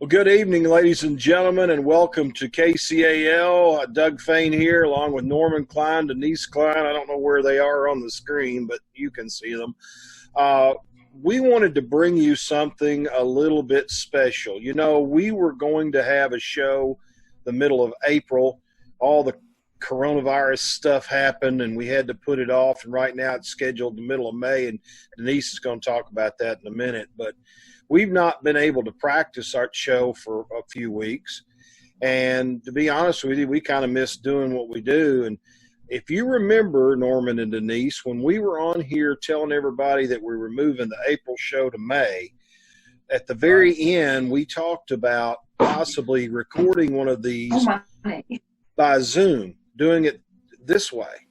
Well, good evening, ladies and gentlemen, and welcome to KCAL. Doug Fain here, along with Norman Cline, Denise Cline. I don't know where they are on the screen, but you can see them. We wanted to bring you something a little bit special. You know, we were going to have a show the middle of April. All the coronavirus stuff happened, and we had to put it off. And right now it's scheduled the middle of May, and Denise is going to talk about that in a minute. But we've not been able to practice our show for a few weeks. And to be honest with you, we kind of miss doing what we do. And if you remember, Norman and Denise, when we were on here telling everybody that we were moving the April show to May, at the very end, we talked about possibly recording one of these by Zoom, doing it this way.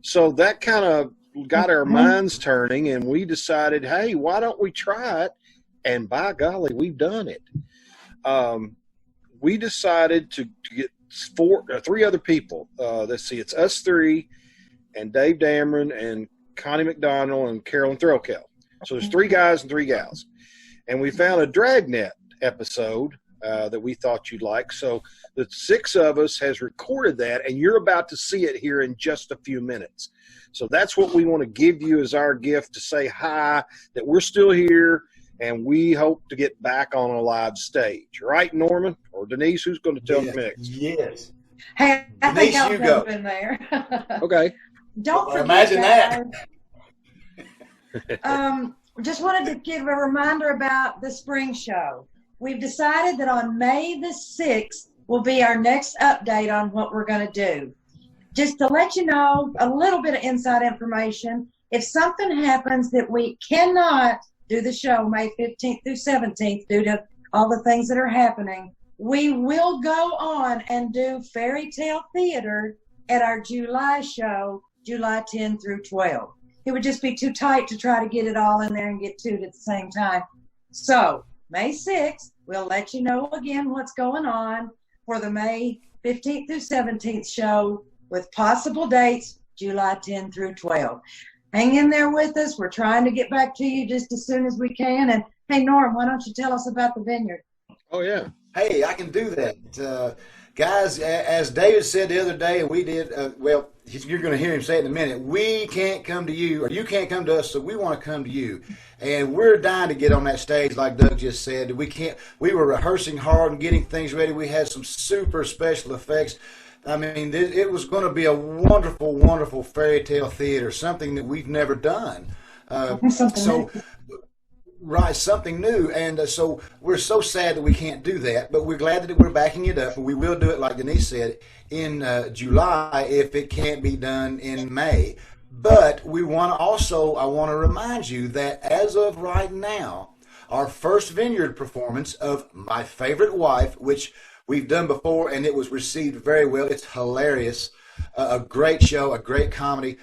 So that kind of got our minds turning, and we decided, hey, why don't we try it? And by golly, we've done it. We decided to get three other people. Let's see, it's us three and Dave Damron and Connie McDonald and Carolyn Threlkeld. So there's three guys and three gals. And we found a Dragnet episode that we thought you'd like. So the six of us has recorded that, and you're about to see it here in just a few minutes. So that's what we want to give you as our gift, to say hi, that we're still here. And we hope to get back on a live stage. Right, Norman? Or Denise, who's going to tell me next? Yes. Hey, I Denise, think I'll you jump go. in there. Okay. Don't forget, imagine that. Just wanted to give a reminder about the spring show. We've decided that on May the 6th will be our next update on what we're going to do. Just to let you know, a little bit of inside information. If something happens that we cannot do the show May 15th through 17th due to all the things that are happening, we will go on and do Fairy Tale Theater at our July show, July 10 through 12. It would just be too tight to try to get it all in there and get to it at the same time. So May 6th, we'll let you know again what's going on for the May 15th through 17th show, with possible dates July 10 through 12. Hang in there with us. We're trying to get back to you just as soon as we can. And hey, Norm, why don't you tell us about the vineyard? Oh, yeah. Hey, I can do that. Guys, as David said the other day, and we did, well, you're going to hear him say it in a minute, we can't come to you, or you can't come to us, so we want to come to you. And we're dying to get on that stage, like Doug just said. We were rehearsing hard and getting things ready. We had some super special effects. I mean, it was going to be a wonderful, wonderful fairy tale theater, something that we've never done. Something new. And so we're so sad that we can't do that, but we're glad that we're backing it up. And we will do it, like Denise said, in July if it can't be done in May. But I want to remind you that as of right now, our first vineyard performance of My Favorite Wife, which we've done before, and it was received very well. It's hilarious. A great show, a great comedy.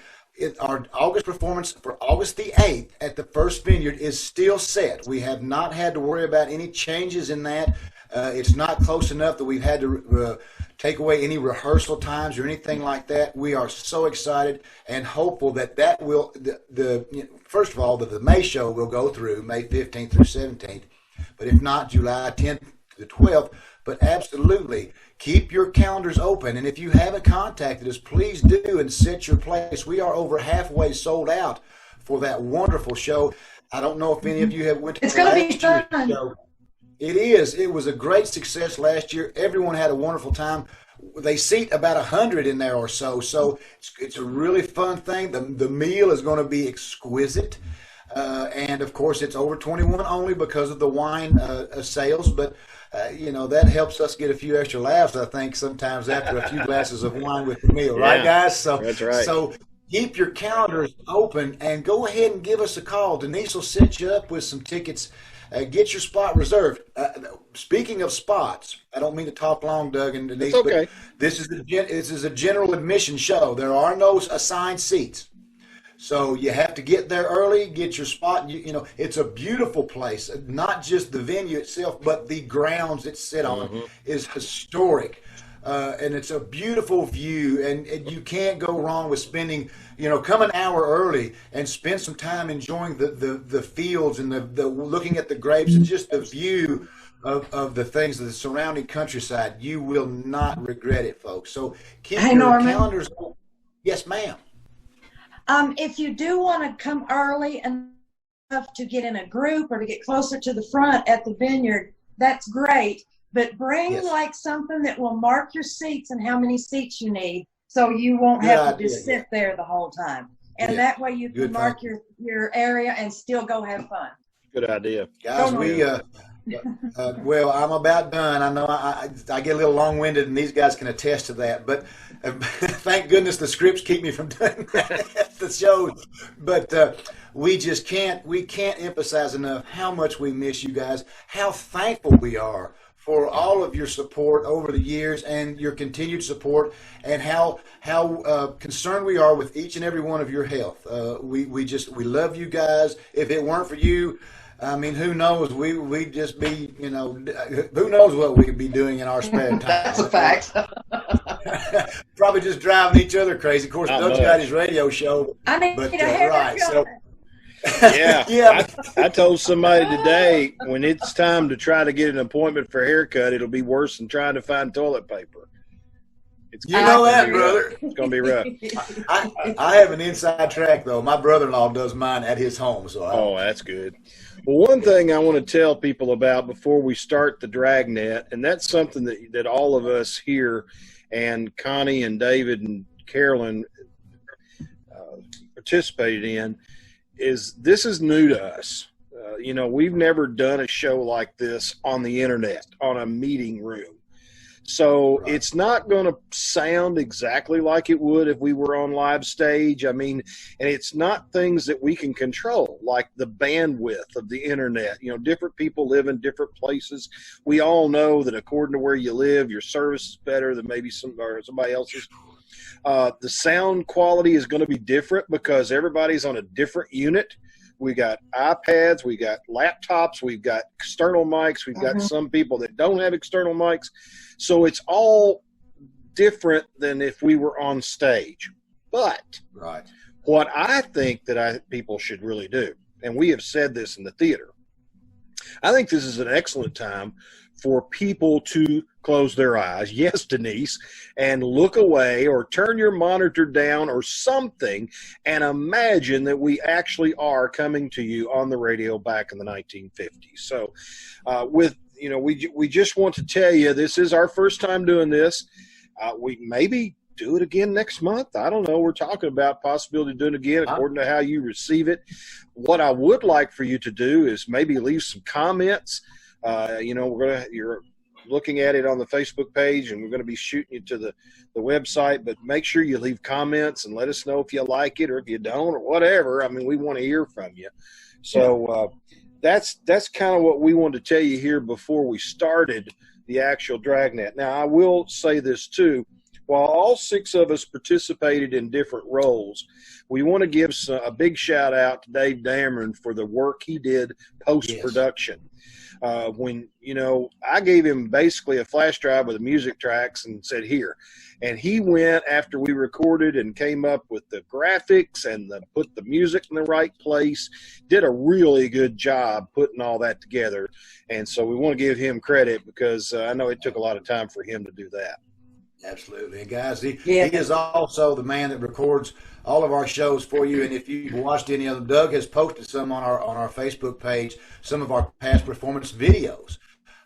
Our August performance for August the 8th at the First Vineyard is still set. We have not had to worry about any changes in that. It's not close enough that we've had to take away any rehearsal times or anything like that. We are so excited and hopeful that will, first of all, the May show will go through May 15th through 17th. But if not, July 10th to the 12th. But absolutely, keep your calendars open. And if you haven't contacted us, please do and set your place. We are over halfway sold out for that wonderful show. I don't know if any of you have went to It's going to be fun. Show. It is. It was a great success last year. Everyone had a wonderful time. They seat about 100 in there or so. So it's a really fun thing. The meal is going to be exquisite. And, of course, it's over 21 only because of the wine sales. But that helps us get a few extra laughs, I think, sometimes after a few glasses of wine with the meal. Right, guys? So, that's right. So keep your calendars open and go ahead and give us a call. Denise will set you up with some tickets. Get your spot reserved. Speaking of spots, I don't mean to talk long, Doug and Denise, okay. But this is a general admission show. There are no assigned seats. So you have to get there early, get your spot. It's a beautiful place. Not just the venue itself, but the grounds it sit on is historic. and it's a beautiful view, and you can't go wrong with spending, come an hour early and spend some time enjoying the fields and the looking at the grapes and just the view of the things of the surrounding countryside. You will not regret it, folks. So keep your calendars open. Yes, ma'am. If you do want to come early enough to get in a group or to get closer to the front at the vineyard, that's great. But bring like something that will mark your seats and how many seats you need, so you won't have to just sit there the whole time. And that way you can mark your area and still go have fun. Good idea. Guys, well, I'm about done. I know I get a little long-winded, and these guys can attest to that. But thank goodness the scripts keep me from doing that at the shows. But we can't emphasize enough how much we miss you guys, how thankful we are for all of your support over the years and your continued support, and how concerned we are with each and every one of your health. We love you guys. If it weren't for you, I mean, who knows? We'd just be, who knows what we could be doing in our spare time. That's a fact. Probably just driving each other crazy. Of course, Doug's got his radio show. I need a haircut. So. Yeah. I told somebody today, when it's time to try to get an appointment for a haircut, it'll be worse than trying to find toilet paper. Brother. It's going to be rough. I have an inside track, though. My brother-in-law does mine at his home. So that's good. Well, one thing I want to tell people about before we start the Dragnet, and that's something that all of us here, and Connie and David and Carolyn participated in, is this is new to us. We've never done a show like this on the internet, on a meeting room. So it's not going to sound exactly like it would if we were on live stage. I mean, and it's not things that we can control, like the bandwidth of the internet. Different people live in different places. We all know that according to where you live, your service is better than maybe somebody else's. The sound quality is going to be different because everybody's on a different unit. We got iPads, we got laptops, we've got external mics, we've got some people that don't have external mics. So it's all different than if we were on stage. But what I think that people should really do, and we have said this in the theater, I think this is an excellent time for people to close their eyes, yes, Denise, and look away or turn your monitor down or something and imagine that we actually are coming to you on the radio back in the 1950s. So we just want to tell you this is our first time doing this. We maybe do it again next month. I don't know. We're talking about possibility of doing it again according to how you receive it. What I would like for you to do is maybe leave some comments. You're looking at it on the Facebook page, and we're going to be shooting you to the website, but make sure you leave comments and let us know if you like it or if you don't or whatever. I mean, we want to hear from you. So that's kind of what we wanted to tell you here before we started the actual Dragnet. Now, I will say this too. While all 6 of us participated in different roles, we want to give a big shout out to Dave Damron for the work he did post-production. When, I gave him basically a flash drive with the music tracks and said, here. And he went after we recorded and came up with the graphics and put the music in the right place, did a really good job putting all that together. And so we want to give him credit because I know it took a lot of time for him to do that. Absolutely. And guys, he is also the man that records all of our shows for you. And if you've watched any of them, Doug has posted some on our Facebook page, some of our past performance videos.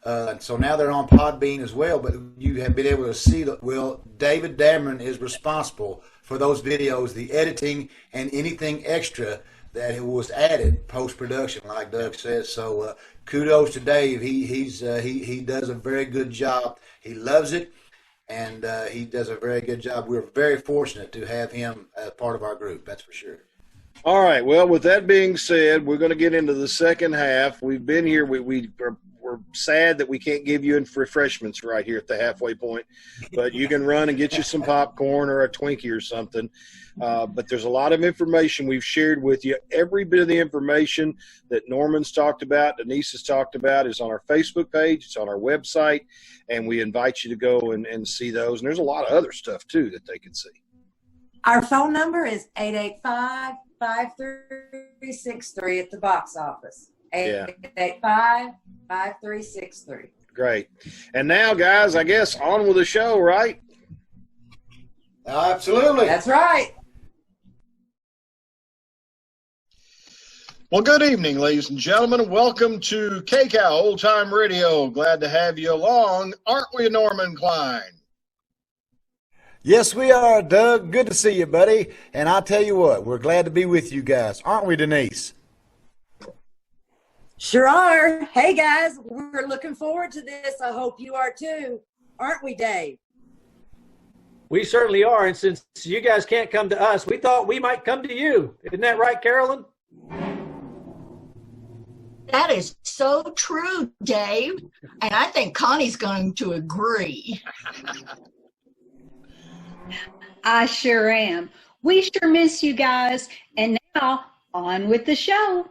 And so now they're on Podbean as well, but you have been able to see that. Well, David Damron is responsible for those videos, the editing, and anything extra that was added post-production, like Doug says. So kudos to Dave. He does a very good job. He loves it. And he does a very good job. We're very fortunate to have him as part of our group, that's for sure. All right. Well, with that being said, we're going to get into the second half. We've been here. We're we're sad that we can't give you refreshments right here at the halfway point, but you can run and get you some popcorn or a Twinkie or something. But there's a lot of information we've shared with you. Every bit of the information that Norman's talked about, Denise has talked about, is on our Facebook page. It's on our website, and we invite you to go and see those. And there's a lot of other stuff, too, that they can see. Our phone number is 885-5363 at the box office. 885-5363. Great. And now, guys, I guess on with the show, right? Absolutely. That's right. Well, good evening, ladies and gentlemen. Welcome to KCAL Old Time Radio. Glad to have you along. Aren't we, Norman Cline? Yes, we are, Doug. Good to see you, buddy. And I'll tell you what, we're glad to be with you guys. Aren't we, Denise? Sure are. Hey, guys, we're looking forward to this. I hope you are too. Aren't we, Dave? We certainly are. And since you guys can't come to us, we thought we might come to you. Isn't that right, Carolyn? That is so true, Dave. And I think Connie's going to agree. I sure am. We sure miss you guys. And now, on with the show.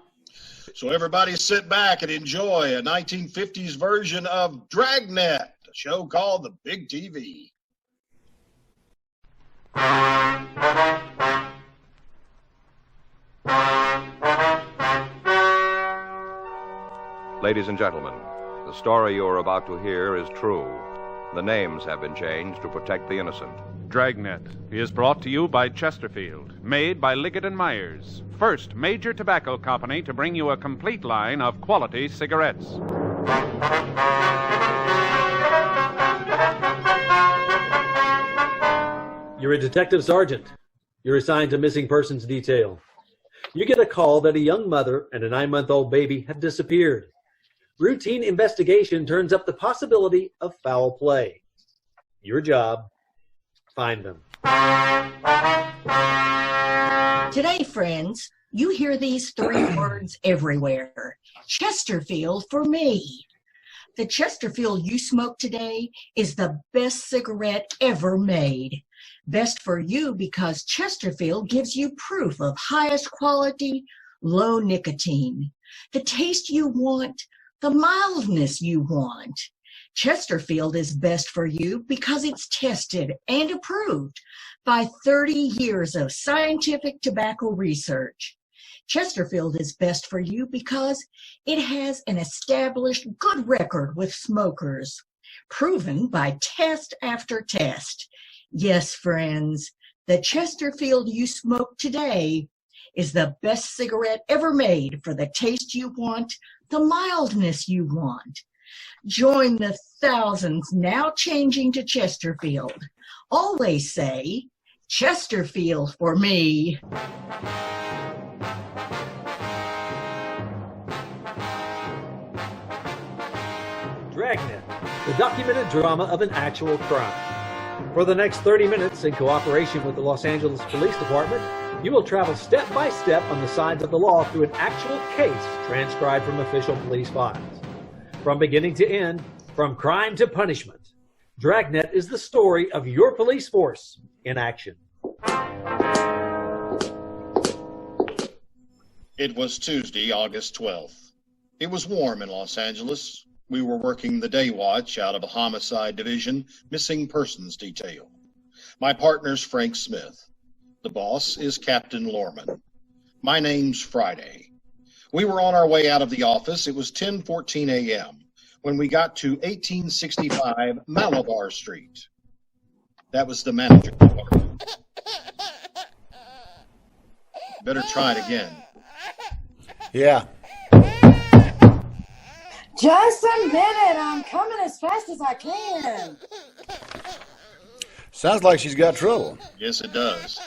So everybody sit back and enjoy a 1950s version of Dragnet, a show called The Big TV. Ladies and gentlemen, the story you are about to hear is true. The names have been changed to protect the innocent. Dragnet is brought to you by Chesterfield, made by Liggett & Myers, first major tobacco company to bring you a complete line of quality cigarettes. You're a detective sergeant. You're assigned to missing persons detail. You get a call that a young mother and a 9-month-old baby have disappeared. Routine investigation turns up the possibility of foul play. Your job, find them. Today, friends, you hear these 3 words everywhere. Chesterfield for me. The Chesterfield you smoke today is the best cigarette ever made. Best for you because Chesterfield gives you proof of highest quality, low nicotine. The taste you want, the mildness you want. Chesterfield is best for you because it's tested and approved by 30 years of scientific tobacco research. Chesterfield is best for you because it has an established good record with smokers, proven by test after test. Yes, friends, the Chesterfield you smoke today is the best cigarette ever made for the taste you want, the mildness you want. Join the thousands now changing to Chesterfield. Always say, Chesterfield for me. Dragnet, the documented drama of an actual crime. For the next 30 minutes, in cooperation with the Los Angeles Police Department, you will travel step by step on the sides of the law through an actual case transcribed from official police files. From beginning to end, from crime to punishment, Dragnet is the story of your police force in action. It was Tuesday, August 12th. It was warm in Los Angeles. We were working the day watch out of a homicide division missing persons detail. My partner's Frank Smith. The boss is Captain Lorman. My name's Friday. We were on our way out of the office. It was 10:14 a.m. when we got to 1865 Malabar Street. That was the manager. Better try it again. Yeah. Just a minute. I'm coming as fast as I can. Sounds like she's got trouble. Yes, it does.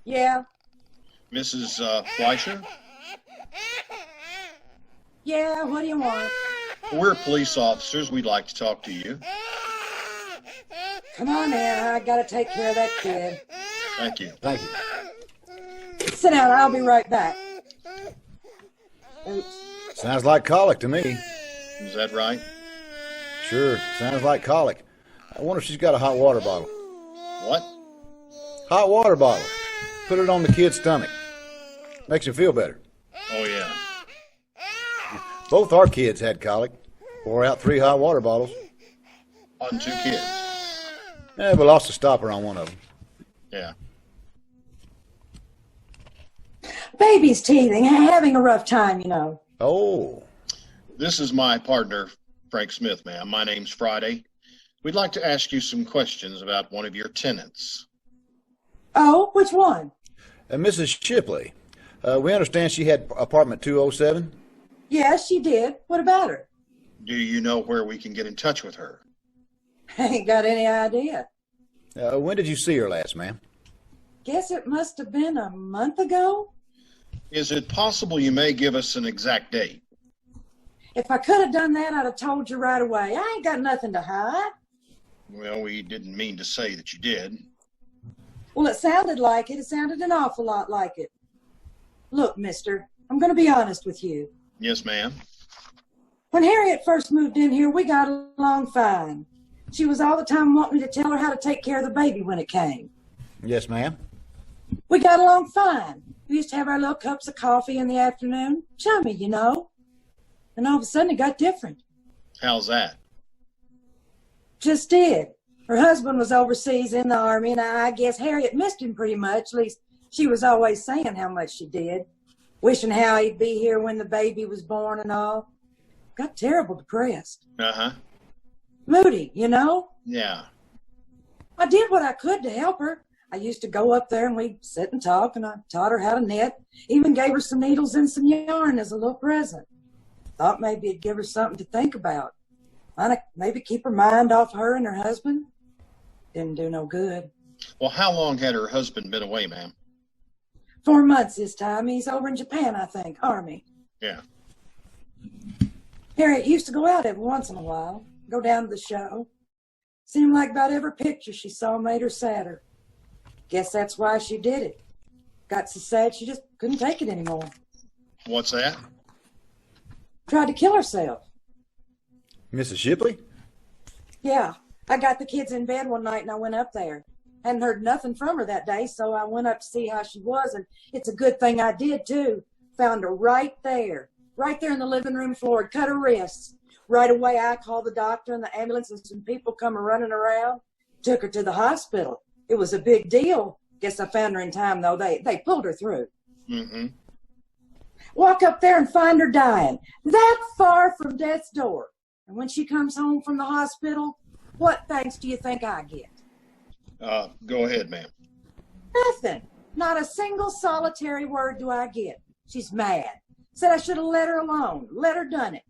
Yeah. Mrs. Fleischer? Yeah, what do you want? We're police officers. We'd like to talk to you. Come on now. I gotta take care of that kid. Thank you. Thank you. Sit down. I'll be right back. Oops. Sounds like colic to me. Is that right? Sure, sounds like colic. I wonder if she's got a hot water bottle. What? Hot water bottle. Put it on the kid's stomach. Makes him feel better. Oh, yeah. Both our kids had colic. Pour out 3 hot water bottles. On 2 kids? Yeah, we lost a stopper on one of them. Yeah. Baby's teething, having a rough time, you know. Oh. This is my partner, Frank Smith, ma'am. My name's Friday. We'd like to ask you some questions about one of your tenants. Oh, which one? Mrs. Shipley. We understand she had apartment 207? Yes, she did. What about her? Do you know where we can get in touch with her? I ain't got any idea. When did you see her last, ma'am? Guess it must have been a month ago. Is it possible you may give us an exact date? If I could have done that, I'd have told you right away. I ain't got nothing to hide. Well, we didn't mean to say that you did. Well, it sounded like it. It sounded an awful lot like it. Look, mister, I'm going to be honest with you. Yes, ma'am. When Harriet first moved in here, we got along fine. She was all the time wanting me to tell her how to take care of the baby when it came. Yes, ma'am. We got along fine. We used to have our little cups of coffee in the afternoon. Chummy, you know. And all of a sudden it got different. How's that? Just did. Her husband was overseas in the army, and I guess Harriet missed him pretty much. At least she was always saying how much she did. Wishing how he'd be here when the baby was born and all. Got terrible depressed. Uh-huh. Moody, you know? Yeah. I did what I could to help her. I used to go up there and we'd sit and talk, and I taught her how to knit. Even gave her some needles and some yarn as a little present. Thought maybe it'd give her something to think about. Maybe keep her mind off her and her husband. Didn't do no good. Well, how long had her husband been away, ma'am? 4 months this time. He's over in Japan, I think, Army. Yeah. Harriet used to go out every once in a while, go down to the show. Seemed like about every picture she saw made her sadder. Guess that's why she did it. Got so sad she just couldn't take it anymore. What's that? Tried to kill herself. Mrs. Shipley? Yeah, I got the kids in bed one night and I went up there. Hadn't heard nothing from her that day, so I went up to see how she was, and it's a good thing I did, too. Found her right there in the living room floor, cut her wrists. Right away, I called the doctor and the ambulance, and some people come running around. Took her to the hospital. It was a big deal. Guess I found her in time, though. They pulled her through. Mm-hmm. Walk up there and find her dying, that far from death's door. And when she comes home from the hospital, what thanks do you think I get? Go ahead, ma'am. Nothing. Not a single solitary word do I get. She's mad. Said I should have let her alone. Let her done it.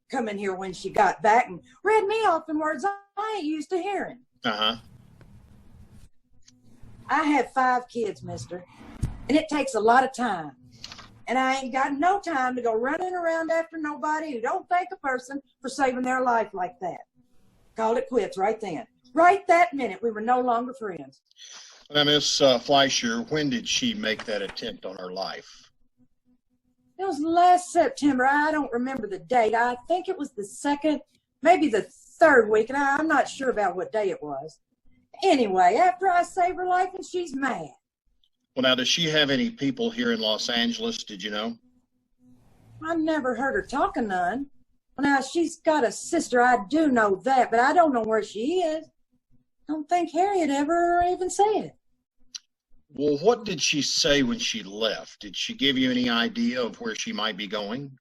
Come in here when she got back and read me off in words I ain't used to hearing. Uh-huh. I have 5 kids, mister, and it takes a lot of time. And I ain't got no time to go running around after nobody who don't thank a person for saving their life like that. Called it quits right then. Right that minute, we were no longer friends. Now, Miss Fleischer, when did she make that attempt on her life? It was last September. I don't remember the date. I think it was the 2nd, maybe the 3rd week, and I'm not sure about what day it was. Anyway, after I saved her life, and she's mad. Well, now, does she have any people here in Los Angeles, did you know? I never heard her talk of none. Well, now, she's got a sister, I do know that, but I don't know where she is. Don't think Harriet ever even said. Well, what did she say when she left? Did she give you any idea of where she might be going?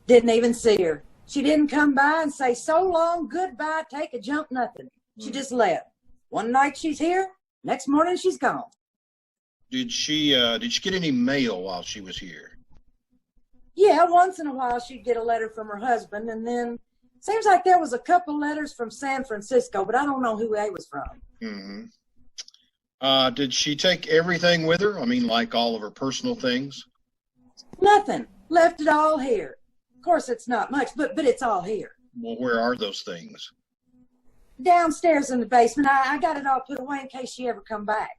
Didn't even see her. She didn't come by and say, so long, goodbye, take a jump, nothing. She just left. One night she's here, next morning she's gone. Did she get any mail while she was here? Yeah, once in a while she'd get a letter from her husband, and then seems like there was a couple letters from San Francisco, but I don't know who they was from. Mm-hmm. Did she take everything with her? I mean, like all of her personal things? Nothing. Left it all here. Of course, it's not much, but it's all here. Well, where are those things? Downstairs in the basement. I got it all put away in case she ever come back.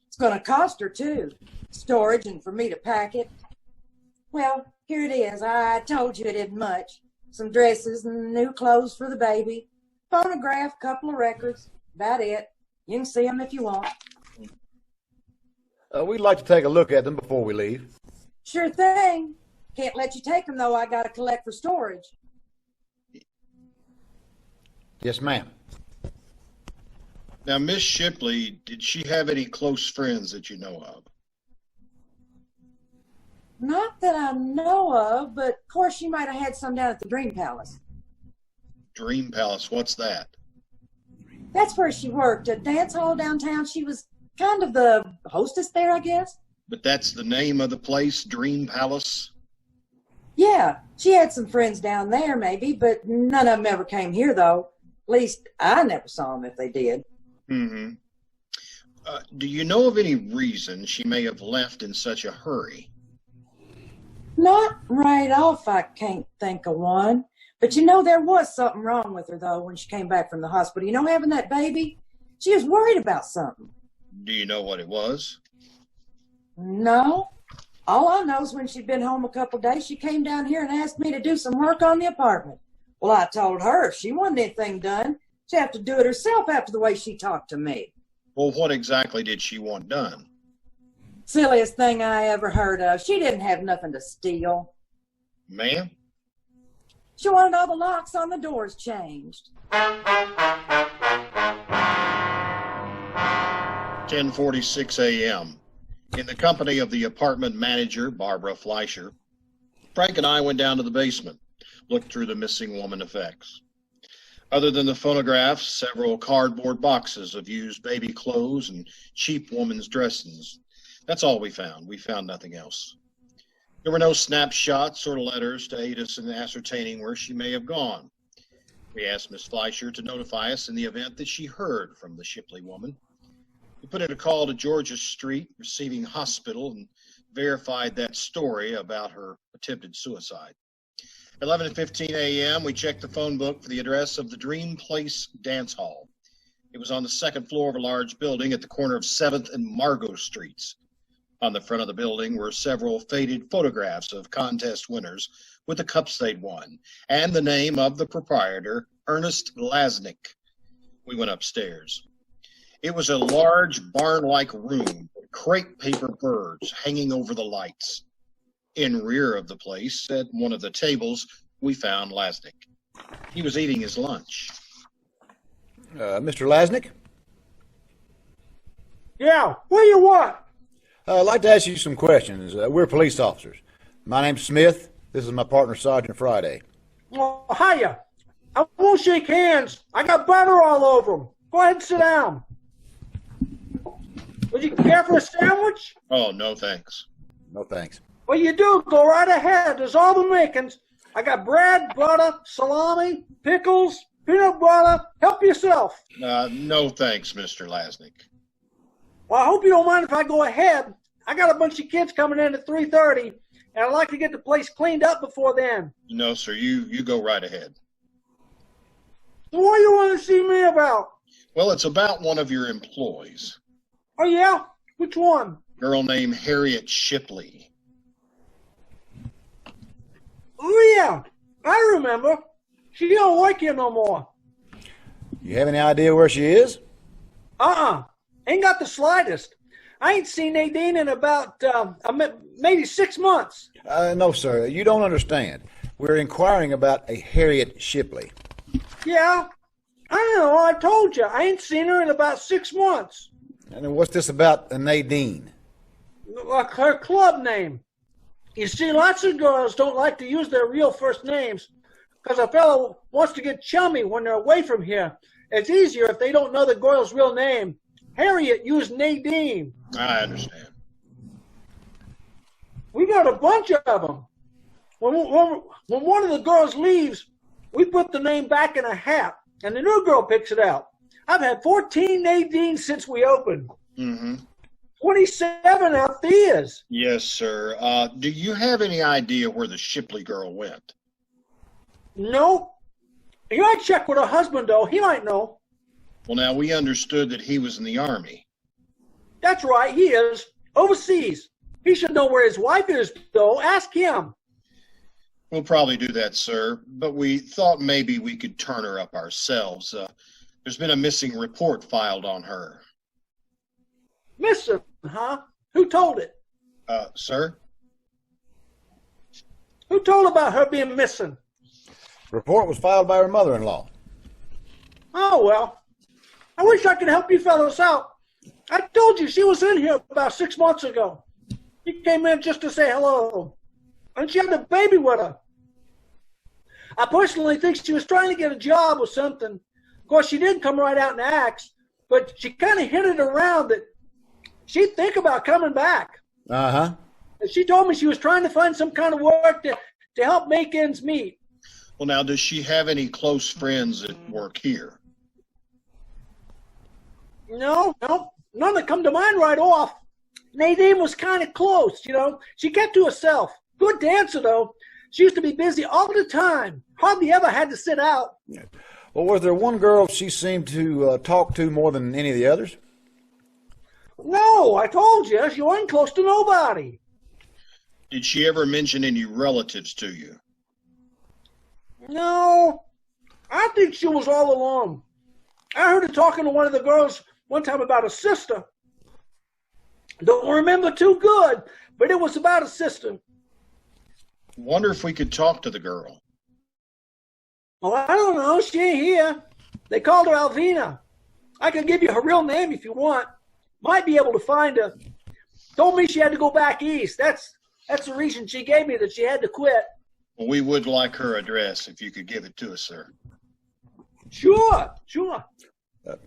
It's going to cost her, too. Storage and for me to pack it. Well, here it is. I told you it isn't much. Some dresses and new clothes for the baby. Phonograph, couple of records. About it. You can see them if you want. We'd like to take a look at them before we leave. Sure thing. Can't let you take them, though. I got to collect for storage. Yes, ma'am. Now, Miss Shipley, did she have any close friends that you know of? Not that I know of, but of course she might have had some down at the Dream Palace. Dream Palace, what's that? That's where she worked, a dance hall downtown. She was kind of the hostess there, I guess. But that's the name of the place, Dream Palace? Yeah, she had some friends down there maybe, but none of them ever came here, though. At least I never saw them if they did. Mm-hmm. Do you know of any reason she may have left in such a hurry? Not right off, I can't think of one. But you know, there was something wrong with her, though, when she came back from the hospital. You know, having that baby? She was worried about something. Do you know what it was? No. All I know is when she'd been home a couple days, she came down here and asked me to do some work on the apartment. Well, I told her if she wanted anything done, she'd have to do it herself after the way she talked to me. Well, what exactly did she want done? Silliest thing I ever heard of. She didn't have nothing to steal. Ma'am? She wanted all the locks on the doors changed. 10:46 a.m. In the company of the apartment manager, Barbara Fleischer, Frank and I went down to the basement, looked through the missing woman effects. Other than the phonographs, several cardboard boxes of used baby clothes and cheap woman's dressings. That's all we found. We found nothing else. There were no snapshots or letters to aid us in ascertaining where she may have gone. We asked Miss Fleischer to notify us in the event that she heard from the Shipley woman. We put in a call to Georgia Street, Receiving Hospital, and verified that story about her attempted suicide. 11:15 a.m., we checked the phone book for the address of the Dream Place Dance Hall. It was on the second floor of a large building at the corner of 7th and Margot Streets. On the front of the building were several faded photographs of contest winners with the cups they'd won, and the name of the proprietor, Ernest Lasnik. We went upstairs. It was a large barn-like room with crepe paper birds hanging over the lights. In rear of the place, at one of the tables, we found Lasnik. He was eating his lunch. Mr. Lasnik? Yeah, what do you want? I'd like to ask you some questions. We're police officers. My name's Smith. This is my partner, Sergeant Friday. Oh, hiya. I won't shake hands. I got butter all over them. Go ahead and sit down. Would you care for a sandwich? Oh, no thanks. No thanks. Well, you do. Go right ahead. There's all the makings. I got bread, butter, salami, pickles, peanut butter. Help yourself. No thanks, Mr. Lasnik. Well, I hope you don't mind if I go ahead. I got a bunch of kids coming in at 3:30, and I'd like to get the place cleaned up before then. No, sir. You go right ahead. So what do you want to see me about? Well, it's about one of your employees. Oh, yeah? Which one? Girl named Harriet Shipley. Oh, yeah. I remember. She don't work here no more. You have any idea where she is? Ain't got the slightest. I ain't seen Nadine in about maybe 6 months. No, sir. You don't understand. We're inquiring about a Harriet Shipley. Yeah, I know. I told you. I ain't seen her in about 6 months. And what's this about a Nadine? Like her club name. You see, lots of girls don't like to use their real first names because a fellow wants to get chummy when they're away from here. It's easier if they don't know the girl's real name. Harriet used Nadine. I understand. We got a bunch of them. When one of the girls leaves, we put the name back in a hat, and the new girl picks it out. I've had 14 Nadines since we opened. Mm-hmm. 27 out years. Yes, sir. Do you have any idea where the Shipley girl went? No. You might check with her husband, though. He might know. Well, now, we understood that he was in the Army. That's right, he is. Overseas. He should know where his wife is, though. Ask him. We'll probably do that, sir, but we thought maybe we could turn her up ourselves. There's been a missing report filed on her. Missing, huh? Who told it? Sir? Who told about her being missing? Report was filed by her mother-in-law. Oh, well. I wish I could help you fellows out. I told you she was in here about 6 months ago. She came in just to say hello. And she had a baby with her. I personally think she was trying to get a job or something. Of course, she didn't come right out and ask, but she kind of hinted around that she'd think about coming back. Uh-huh. And she told me she was trying to find some kind of work to help make ends meet. Well, now, does she have any close friends that work here? No, none that come to mind right off. Nadine was kind of close, you know. She kept to herself. Good dancer, though. She used to be busy all the time. Hardly ever had to sit out. Well, was there one girl she seemed to talk to more than any of the others? No, I told you. She wasn't close to nobody. Did she ever mention any relatives to you? No, I think she was all alone. I heard her talking to one of the girls one time about a sister. Don't remember too good, but it was about a sister. Wonder if we could talk to the girl. Well, I don't know. She ain't here. They called her Alvina. I can give you her real name if you want. Might be able to find her. Told me she had to go back east. That's the reason she gave me, that she had to quit. Well, we would like her address if you could give it to us, sir. Sure.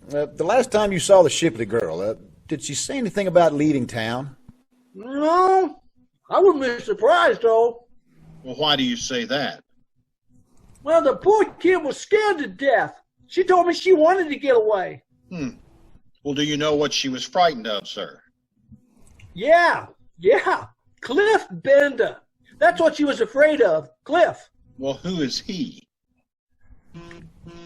The last time you saw the Shipley girl, did she say anything about leaving town? No, I wouldn't be surprised, though. Well, why do you say that? Well, the poor kid was scared to death. She told me she wanted to get away. Well, do you know what she was frightened of, sir? Yeah. Cliff Bender. That's what she was afraid of, Cliff. Well, who is he?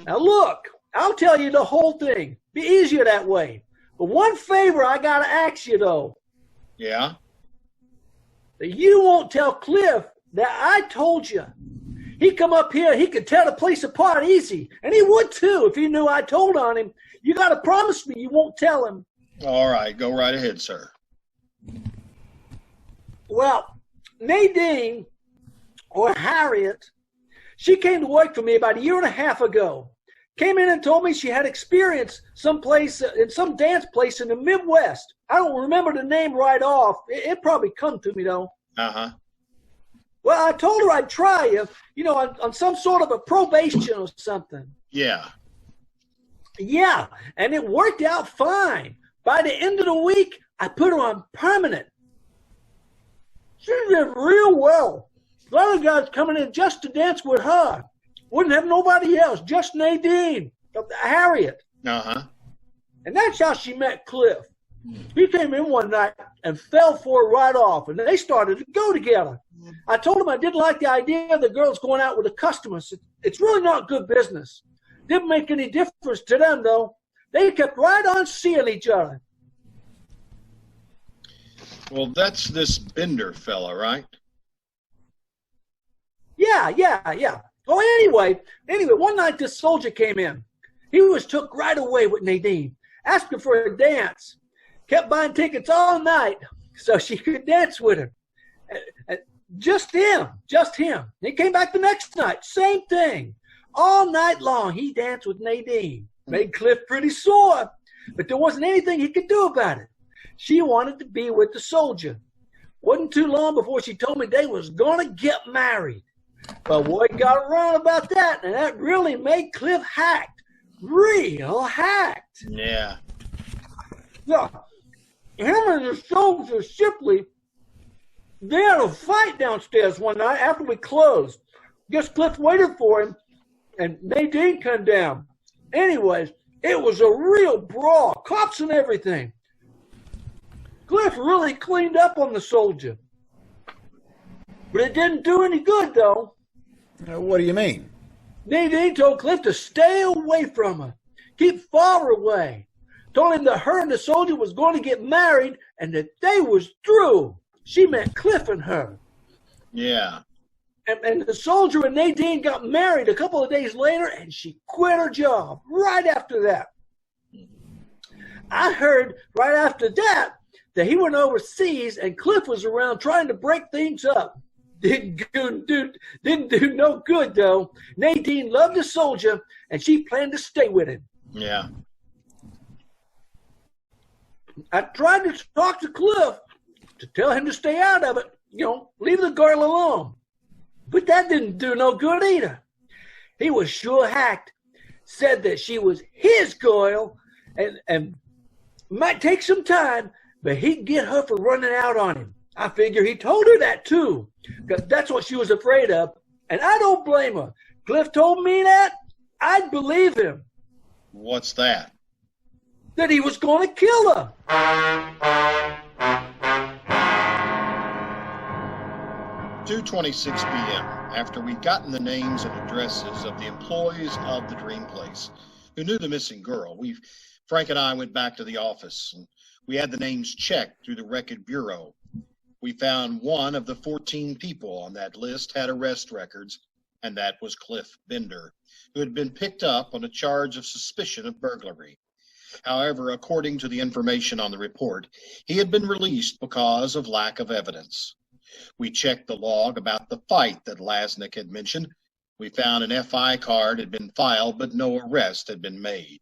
Now, look, I'll tell you the whole thing. Be easier that way. But one favor I got to ask you, though. Yeah? That you won't tell Cliff that I told you. He come up here, he could tear the place apart easy. And he would, too, if he knew I told on him. You got to promise me you won't tell him. All right, go right ahead, sir. Well, Nadine, or Harriet, she came to work for me about 1.5 years ago. Came in and told me she had experience someplace in some dance place in the Midwest. I don't remember the name right off. It probably come to me, though. Uh-huh. Well, I told her I'd try you know, on some sort of a probation or something. Yeah. Yeah, and it worked out fine. By the end of the week, I put her on permanent. She did real well. A lot of guys coming in just to dance with her. Wouldn't have nobody else, just Nadine, Harriet. Uh-huh. And that's how she met Cliff. He came in one night and fell for her right off, and they started to go together. I told him I didn't like the idea of the girls going out with the customers. It's really not good business. Didn't make any difference to them, though. They kept right on seeing each other. Well, that's this Bender fella, right? Yeah. Well, anyway, one night this soldier came in. He was took right away with Nadine, asking for a dance. Kept buying tickets all night so she could dance with him. Just him. He came back the next night, same thing. All night long, he danced with Nadine. Made Cliff pretty sore, but there wasn't anything he could do about it. She wanted to be with the soldier. Wasn't too long before she told me they was going to get married. But Ward got wrong about that, and that really made Cliff hacked. Real hacked. Yeah. Yeah. Him and the soldier, Shipley, they had a fight downstairs one night after we closed. Guess Cliff waited for him, and Nadine come down. Anyways, it was a real brawl, cops and everything. Cliff really cleaned up on the soldier. But it didn't do any good, though. What do you mean? Nadine told Cliff to stay away from her. Keep far away. Told him that her and the soldier was going to get married and that they was through. she meant Cliff and her. Yeah. And the soldier and Nadine got married a couple of days later, and she quit her job right after that. I heard right after that he went overseas and Cliff was around trying to break things up. Didn't do no good, though. Nadine loved the soldier, and she planned to stay with him. Yeah. I tried to talk to Cliff to tell him to stay out of it, leave the girl alone. But that didn't do no good either. He was sure hacked, said that she was his girl, and might take some time, but he'd get her for running out on him. I figure he told her that too, because that's what she was afraid of, and I don't blame her. Cliff told me that, I'd believe him. What's that? That he was going to kill her. 2:26 p.m. After we'd gotten the names and addresses of the employees of the Dream Place who knew the missing girl, Frank and I went back to the office, and we had the names checked through the record bureau. We found one of the 14 people on that list had arrest records, and that was Cliff Bender, who had been picked up on a charge of suspicion of burglary. However, according to the information on the report, he had been released because of lack of evidence. We checked the log about the fight that Lasnik had mentioned. We found an FI card had been filed, but no arrest had been made.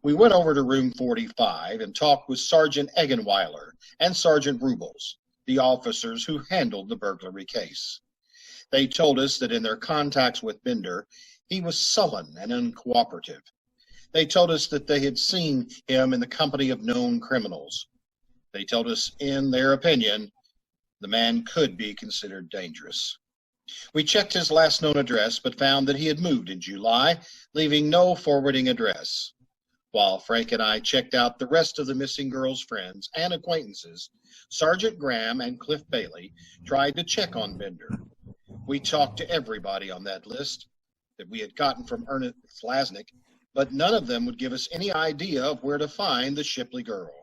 We went over to room 45 and talked with Sergeant Eggenweiler and Sergeant Rubles, the officers who handled the burglary case. They told us that in their contacts with Bender, he was sullen and uncooperative. They told us that they had seen him in the company of known criminals. They told us, in their opinion, the man could be considered dangerous. We checked his last known address, but found that he had moved in July, leaving no forwarding address. While Frank and I checked out the rest of the missing girl's friends and acquaintances, Sergeant Graham and Cliff Bailey tried to check on Bender. We talked to everybody on that list that we had gotten from Ernest Lasnik, but none of them would give us any idea of where to find the Shipley girl.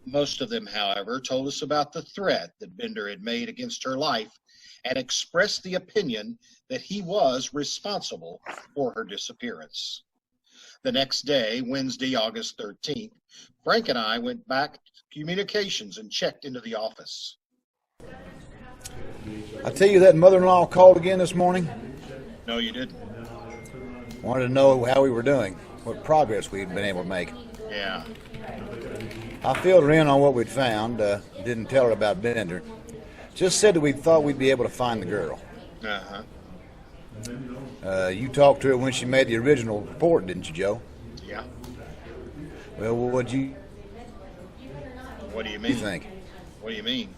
Most of them, however, told us about the threat that Bender had made against her life and expressed the opinion that he was responsible for her disappearance. The next day, Wednesday, August 13th, Frank and I went back to communications and checked into the office. I tell you that mother-in-law called again this morning? No, you didn't. Wanted to know how we were doing, what progress we'd been able to make. Yeah. I filled her in on what we'd found, didn't tell her about Bender. Just said that we thought we'd be able to find the girl. Uh-huh. You talked to her when she made the original report, didn't you, Joe? Yeah. Well, what do you mean? think? What do you mean?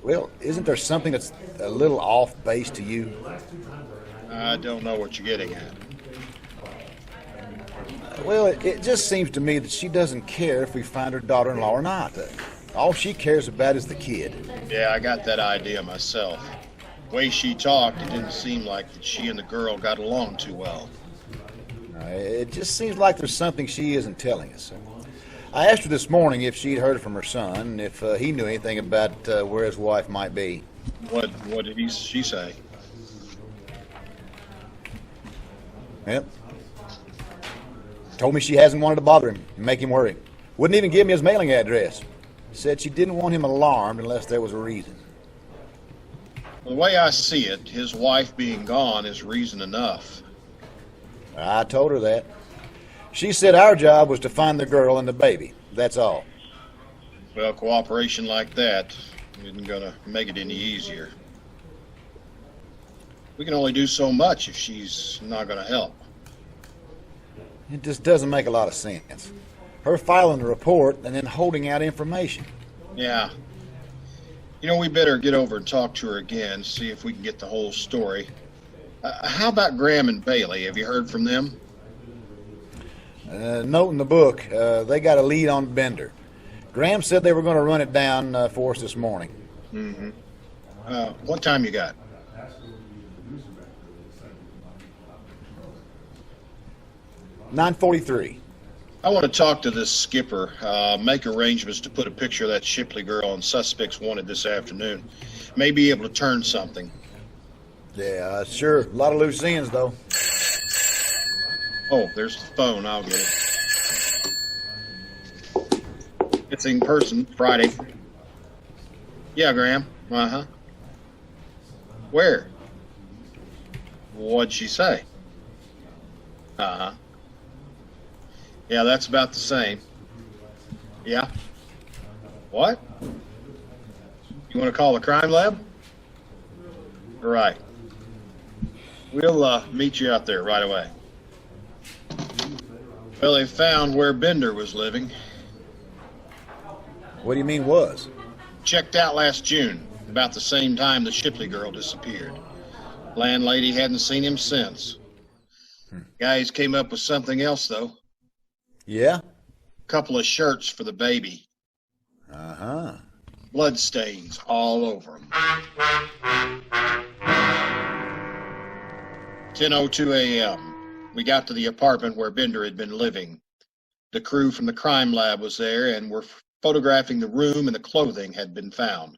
Well, isn't there something that's a little off base to you? I don't know what you're getting at. Well, it just seems to me that she doesn't care if we find her daughter-in-law or not. All she cares about is the kid. Yeah, I got that idea myself. The way she talked, it didn't seem like that she and the girl got along too well. It just seems like there's something she isn't telling us. I asked her this morning if she'd heard from her son, if he knew anything about where his wife might be. What did she say? Yep. Told me she hasn't wanted to bother him and make him worry. Wouldn't even give me his mailing address. Said she didn't want him alarmed unless there was a reason. Well, the way I see it, his wife being gone is reason enough. I told her that. She said our job was to find the girl and the baby. That's all. Well, cooperation like that isn't going to make it any easier. We can only do so much if she's not going to help. It just doesn't make a lot of sense. Her filing the report and then holding out information. Yeah. You know, we better get over and talk to her again, see if we can get the whole story. How about Graham and Bailey? Have you heard from them? Note in the book, they got a lead on Bender. Graham said they were going to run it down for us this morning. Mm-hmm. What time you got? $9:43. I want to talk to this skipper, make arrangements to put a picture of that Shipley girl on suspects wanted this afternoon. May be able to turn something. Yeah, sure. A lot of loose ends, though. Oh, there's the phone. I'll get it. Missing person, Friday. Yeah, Graham. Uh-huh. Where? What'd she say? Uh-huh. Yeah, that's about the same. Yeah. What? You want to call the crime lab? Right. We'll meet you out there right away. Well, they found where Bender was living. What do you mean was? Checked out last June, about the same time the Shipley girl disappeared. Landlady hadn't seen him since. Guys came up with something else, though. Yeah? Couple of shirts for the baby. Uh-huh. Blood stains all over them. 10:02 a.m. We got to the apartment where Bender had been living. The crew from the crime lab was there and were photographing the room, and the clothing had been found.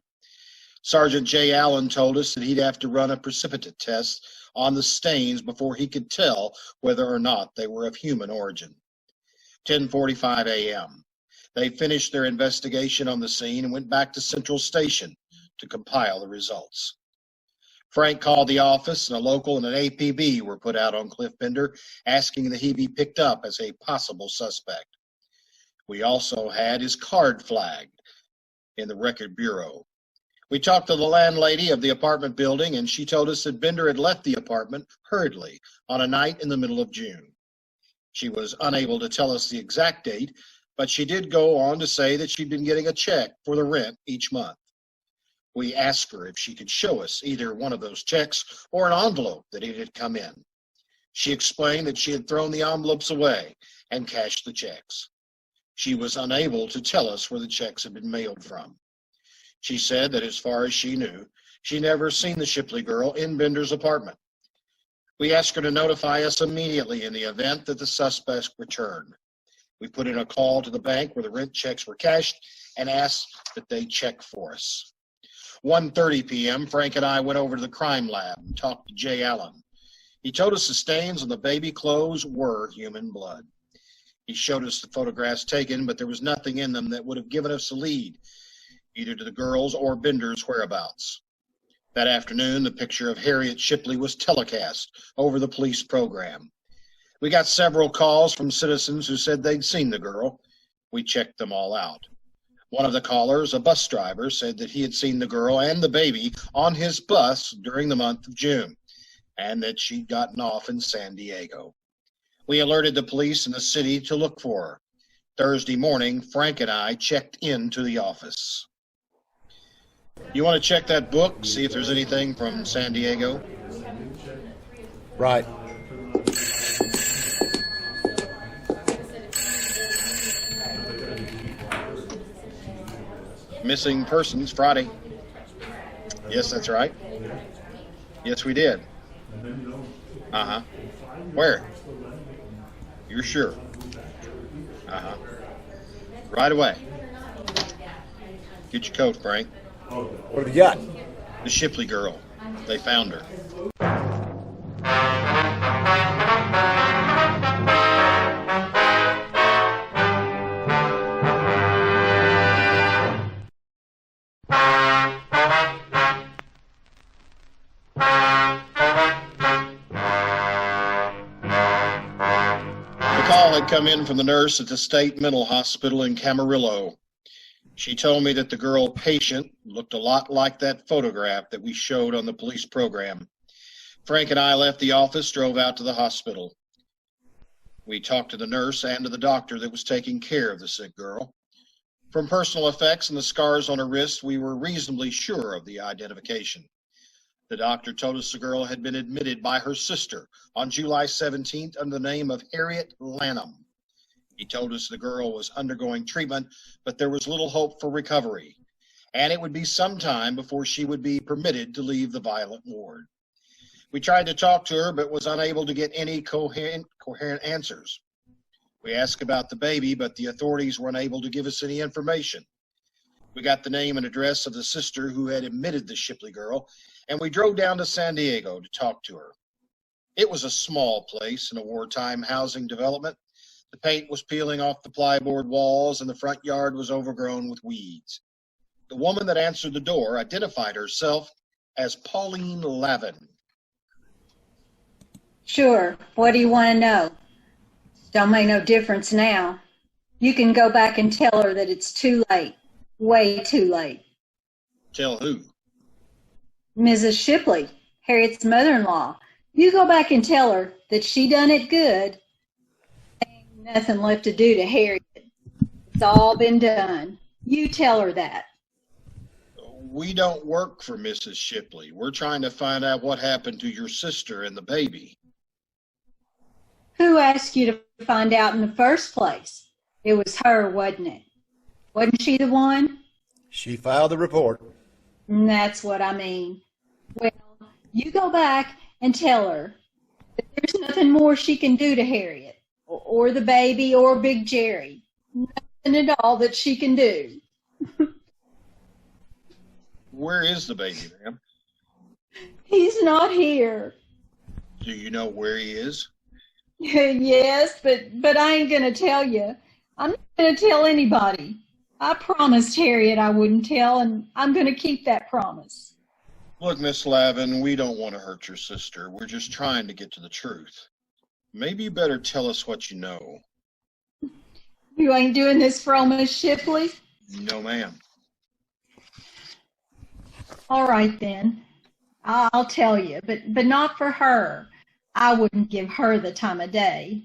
Sergeant J. Allen told us that he'd have to run a precipitate test on the stains before he could tell whether or not they were of human origin. 10:45 a.m. They finished their investigation on the scene and went back to Central Station to compile the results. Frank called the office, and a local and an APB were put out on Cliff Bender, asking that he be picked up as a possible suspect. We also had his card flagged in the record bureau. We talked to the landlady of the apartment building, and she told us that Bender had left the apartment hurriedly on a night in the middle of June. She was unable to tell us the exact date, but she did go on to say that she'd been getting a check for the rent each month. We asked her if she could show us either one of those checks or an envelope that it had come in. She explained that she had thrown the envelopes away and cashed the checks. She was unable to tell us where the checks had been mailed from. She said that as far as she knew, she never seen the Shipley girl in Bender's apartment. We asked her to notify us immediately in the event that the suspect returned. We put in a call to the bank where the rent checks were cashed and asked that they check for us. 1:30 p.m., Frank and I went over to the crime lab and talked to Jay Allen. He told us the stains on the baby clothes were human blood. He showed us the photographs taken, but there was nothing in them that would have given us a lead, either to the girls or Bender's whereabouts. That afternoon, the picture of Harriet Shipley was telecast over the police program. We got several calls from citizens who said they'd seen the girl. We checked them all out. One of the callers, a bus driver, said that he had seen the girl and the baby on his bus during the month of June, and that she'd gotten off in San Diego. We alerted the police in the city to look for her. Thursday morning, Frank and I checked into the office. You want to check that book, see if there's anything from San Diego? Right. Missing persons, Friday. Yes, that's right. Yes, we did. Uh-huh. Where? You're sure? Uh-huh. Right away. Get your coat, Frank. What have you got? The Shipley girl. They found her. The call had come in from the nurse at the state mental hospital in Camarillo. She told me that the girl patient looked a lot like that photograph that we showed on the police program. Frank and I left the office, drove out to the hospital. We talked to the nurse and to the doctor that was taking care of the sick girl. From personal effects and the scars on her wrist, we were reasonably sure of the identification. The doctor told us the girl had been admitted by her sister on July 17th under the name of Harriet Lanham. He told us the girl was undergoing treatment, but there was little hope for recovery, and it would be some time before she would be permitted to leave the violent ward. We tried to talk to her, but was unable to get any coherent answers. We asked about the baby, but the authorities weren't able to give us any information. We got the name and address of the sister who had admitted the Shipley girl, and we drove down to San Diego to talk to her. It was a small place in a wartime housing development. The paint was peeling off the plyboard walls, and the front yard was overgrown with weeds. The woman that answered the door identified herself as Pauline Lavin. Sure. What do you want to know? Don't make no difference now. You can go back and tell her that it's too late. Way too late. Tell who? Mrs. Shipley, Harriet's mother-in-law. You go back and tell her that she done it good. Ain't nothing left to do to Harriet. It's all been done. You tell her that. We don't work for Mrs. Shipley. We're trying to find out what happened to your sister and the baby. Who asked you to find out in the first place? It was her, wasn't it? Wasn't she the one? She filed the report. And that's what I mean. Well, you go back and tell her that there's nothing more she can do to Harriet, or the baby, or Big Jerry. Nothing at all that she can do. Where is the baby, ma'am? He's not here. Do you know where he is? Yes, but I ain't going to tell you. I'm not going to tell anybody. I promised Harriet I wouldn't tell, and I'm going to keep that promise. Look, Miss Lavin, we don't want to hurt your sister. We're just trying to get to the truth. Maybe you better tell us what you know. You ain't doing this for old Miss Shipley? No, ma'am. All right, then. I'll tell you, but not for her. I wouldn't give her the time of day.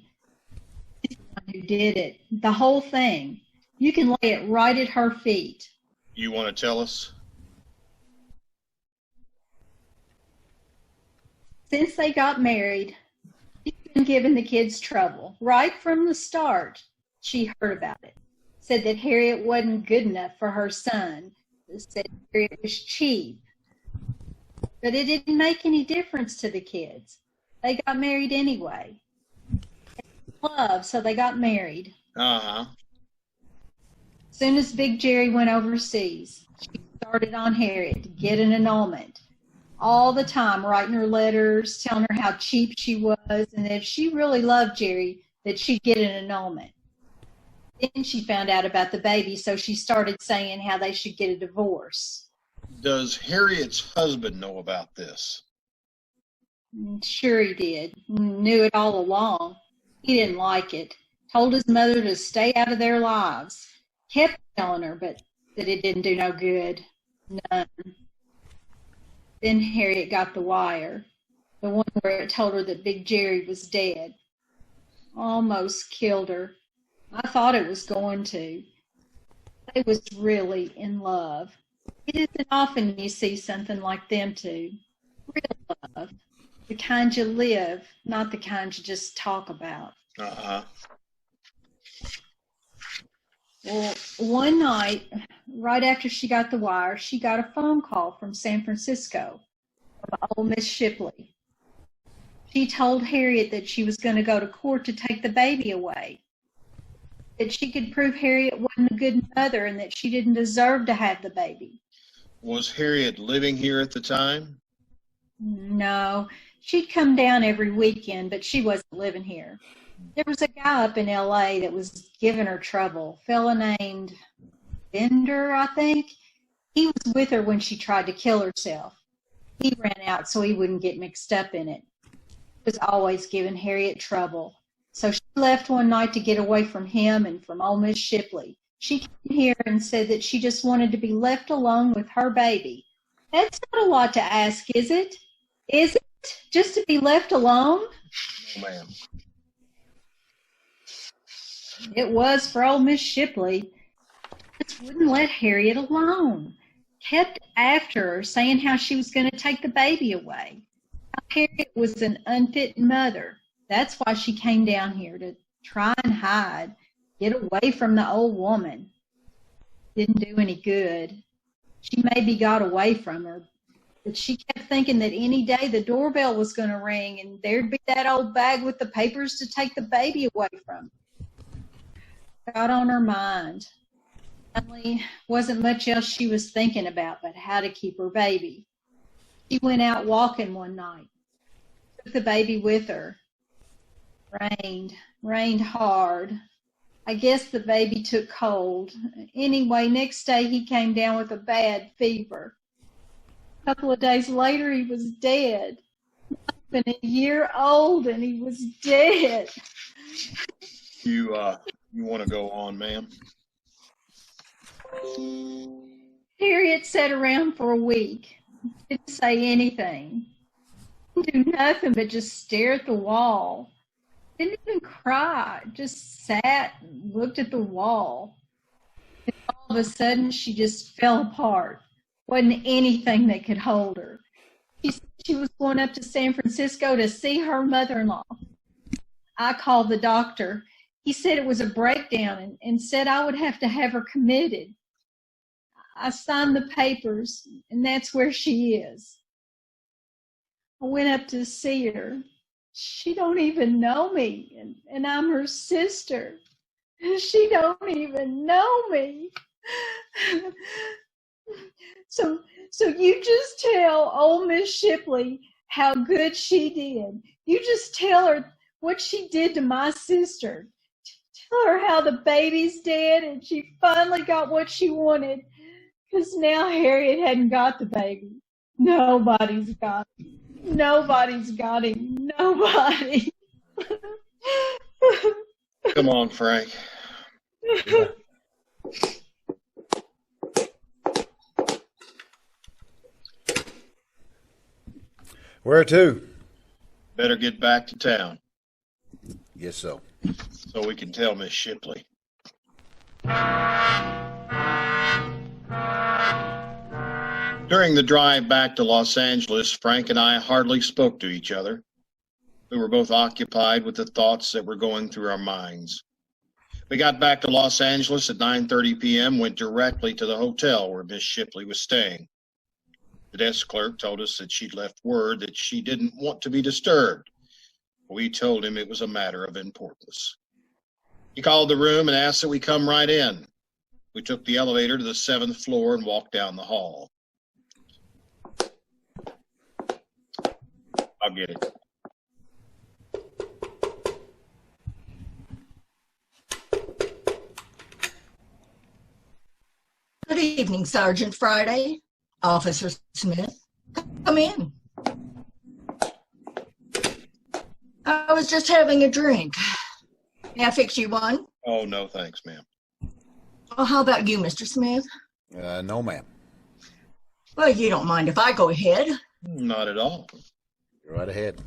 She's the one who did it, the whole thing. You can lay it right at her feet. You want to tell us? Since they got married, she's been giving the kids trouble. Right from the start, she heard about it. Said that Harriet wasn't good enough for her son. Said Harriet was cheap. But it didn't make any difference to the kids. They got married anyway. They loved, so they got married. Uh-huh. As soon as Big Jerry went overseas, she started on Harriet to get an annulment. All the time writing her letters, telling her how cheap she was, and that if she really loved Jerry, that she'd get an annulment. Then she found out about the baby, so she started saying how they should get a divorce. Does Harriet's husband know about this? Sure he did. Knew it all along. He didn't like it. Told his mother to stay out of their lives. Kept telling her, but that it didn't do no good. None. Then Harriet got the wire. The one where it told her that Big Jerry was dead. Almost killed her. I thought it was going to. They was really in love. It isn't often you see something like them two. Real love. The kind you live, not the kind you just talk about. Uh-huh. Well, one night, right after she got the wire, she got a phone call from San Francisco from old Miss Shipley. She told Harriet that she was going to go to court to take the baby away, that she could prove Harriet wasn't a good mother and that she didn't deserve to have the baby. Was Harriet living here at the time? No, she'd come down every weekend, but she wasn't living here. There was a guy up in L.A. that was giving her trouble, a fella named Bender, I think. He was with her when she tried to kill herself. He ran out so he wouldn't get mixed up in it. He was always giving Harriet trouble. So she left one night to get away from him and from old Miss Shipley. She came here and said that she just wanted to be left alone with her baby. That's not a lot to ask, is it? Is it? Just to be left alone? No, ma'am. It was for old Miss Shipley. Just wouldn't let Harriet alone. Kept after her, saying how she was going to take the baby away. How Harriet was an unfit mother. That's why she came down here, to try and hide, get away from the old woman. Didn't do any good. She maybe got away from her, but she kept thinking that any day the doorbell was going to ring and there'd be that old bag with the papers to take the baby away from. got on her mind. Suddenly, wasn't much else she was thinking about but how to keep her baby. She went out walking one night, took the baby with her. Rained hard. I guess the baby took cold. Anyway, next day he came down with a bad fever. A couple of days later, he was dead. Not even a year old, and he was dead. You want to go on, ma'am? Harriet sat around for a week. Didn't say anything. Didn't do nothing but just stare at the wall. Didn't even cry. Just sat and looked at the wall. And all of a sudden, she just fell apart. Wasn't anything that could hold her. She said she was going up to San Francisco to see her mother-in-law. I called the doctor. He said it was a breakdown and said I would have to have her committed. I signed the papers, and that's where she is. I went up to see her. She don't even know me, and I'm her sister. She don't even know me. So you just tell old Miss Shipley how good she did. You just tell her what she did to my sister. Tell her how the baby's dead and she finally got what she wanted. Because now Harriet hadn't got the baby. Nobody's got him. Nobody's got him. Nobody. Come on, Frank. Where to? Better get back to town. Guess so. So we can tell Miss Shipley. During the drive back to Los Angeles, Frank and I hardly spoke to each other. We were both occupied with the thoughts that were going through our minds. We got back to Los Angeles at 9:30 p.m., went directly to the hotel where Miss Shipley was staying. The desk clerk told us that she'd left word that she didn't want to be disturbed. We told him it was a matter of importance. He called the room and asked that we come right in. We took the elevator to the 7th floor and walked down the hall. I'll get it. Good evening, Sergeant Friday. Officer Smith. Come in. I was just having a drink. May I fix you one? Oh, no, thanks, ma'am. Well, how about you, Mr. Smith? No, ma'am. Well, you don't mind if I go ahead. Not at all. Go right ahead.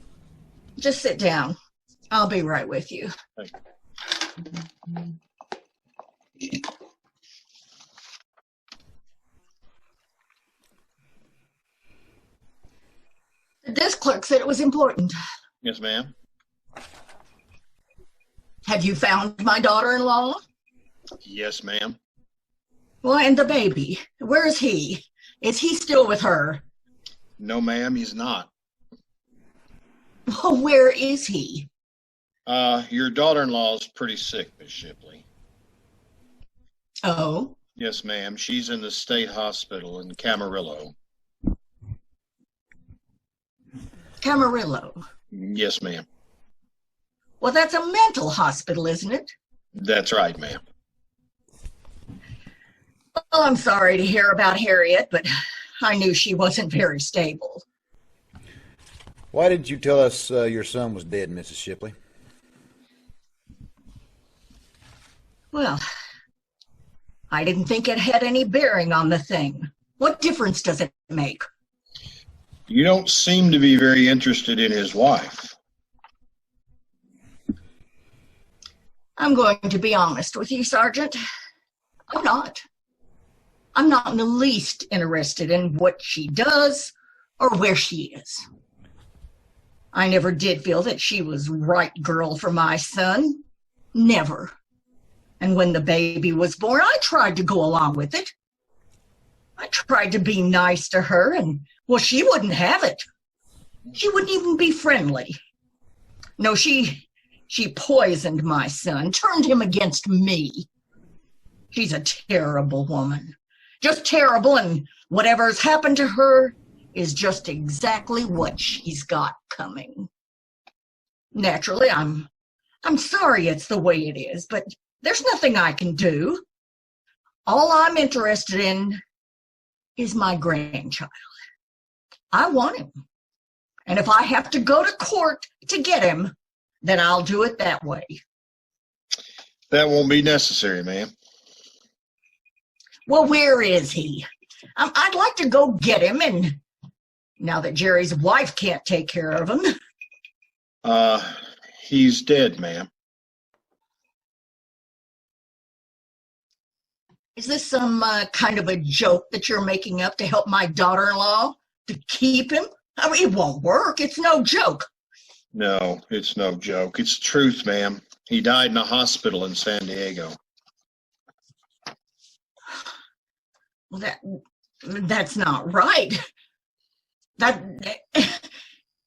Just sit down. I'll be right with you. Thank you. The desk clerk said it was important. Yes, ma'am. Have you found my daughter-in-law? Yes, ma'am. Well, and the baby. Where is he? Is he still with her? No, ma'am, he's not. Well, where is he? Your daughter-in-law's pretty sick, Miss Shipley. Oh? Yes, ma'am. She's in the state hospital in Camarillo. Camarillo? Yes, ma'am. Well, that's a mental hospital, isn't it? That's right, ma'am. Well, I'm sorry to hear about Harriet, but I knew she wasn't very stable. Why didn't you tell us your son was dead, Mrs. Shipley? Well, I didn't think it had any bearing on the thing. What difference does it make? You don't seem to be very interested in his wife. I'm going to be honest with you, Sergeant. I'm not. I'm not in the least interested in what she does or where she is. I never did feel that she was right girl for my son. Never. And when the baby was born, I tried to go along with it. I tried to be nice to her, and, well, she wouldn't have it. She wouldn't even be friendly. No, she She poisoned my son, turned him against me. She's a terrible woman. Just terrible, and whatever's happened to her is just exactly what she's got coming. Naturally, I'm sorry it's the way it is, but there's nothing I can do. All I'm interested in is my grandchild. I want him. And if I have to go to court to get him, then I'll do it that way. That won't be necessary, ma'am. Well, where is he? I'd like to go get him, and now that Jerry's wife can't take care of him. He's dead, ma'am. Is this some kind of a joke that you're making up to help my daughter-in-law to keep him? I mean, it won't work. It's no joke. No, it's no joke. It's the truth, ma'am. He died in a hospital in San Diego. Well, that's not right.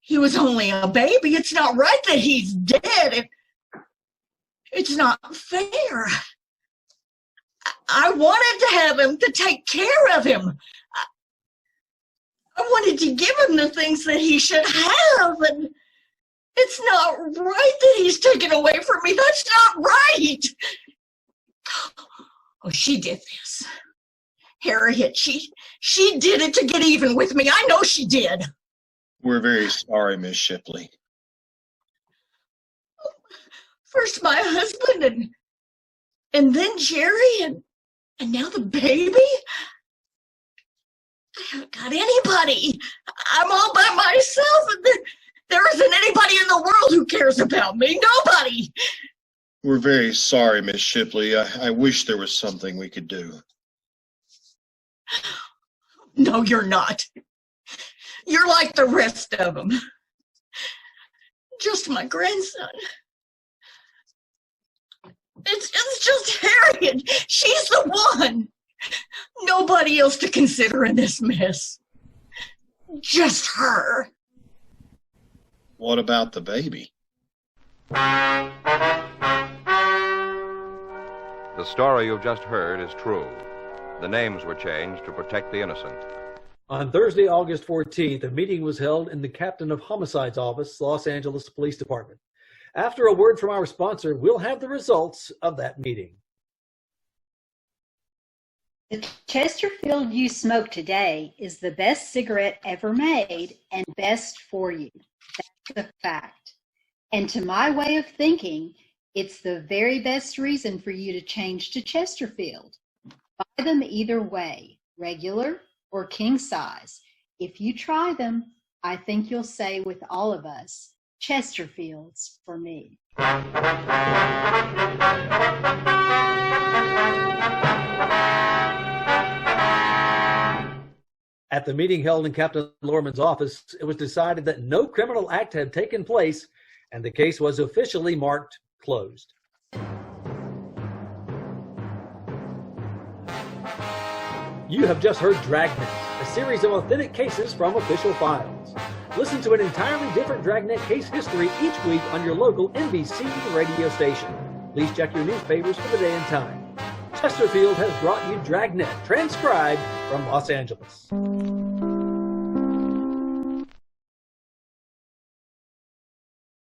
He was only a baby. It's not right that he's dead. It's not fair. I wanted to have him, to take care of him. I wanted to give him the things that he should have, and it's not right that he's taken away from me. That's not right. Oh, she did this. Harriet, she did it to get even with me. I know she did. We're very sorry, Miss Shipley. First my husband, and then Jerry, and now the baby. I haven't got anybody. I'm all by myself, and there isn't anybody in the world who cares about me. Nobody. We're very sorry, Miss Shipley. I wish there was something we could do. No, you're not. You're like the rest of them. Just my grandson. It's just Harriet. She's the one. Nobody else to consider in this mess. Just her. What about the baby? The story you've just heard is true. The names were changed to protect the innocent. On Thursday, August 14th, a meeting was held in the Captain of Homicide's office, Los Angeles Police Department. After a word from our sponsor, we'll have the results of that meeting. The Chesterfield you smoke today is the best cigarette ever made and best for you. That's a fact. And to my way of thinking, it's the very best reason for you to change to Chesterfield. Buy them either way, regular or king size. If you try them, I think you'll say with all of us, Chesterfields for me. At the meeting held in Captain Lorman's office, it was decided that no criminal act had taken place, and the case was officially marked closed. You have just heard Dragnet, a series of authentic cases from official files. Listen to an entirely different Dragnet case history each week on your local NBC radio station. Please check your newspapers for the day and time. Chesterfield has brought you Dragnet, transcribed from Los Angeles.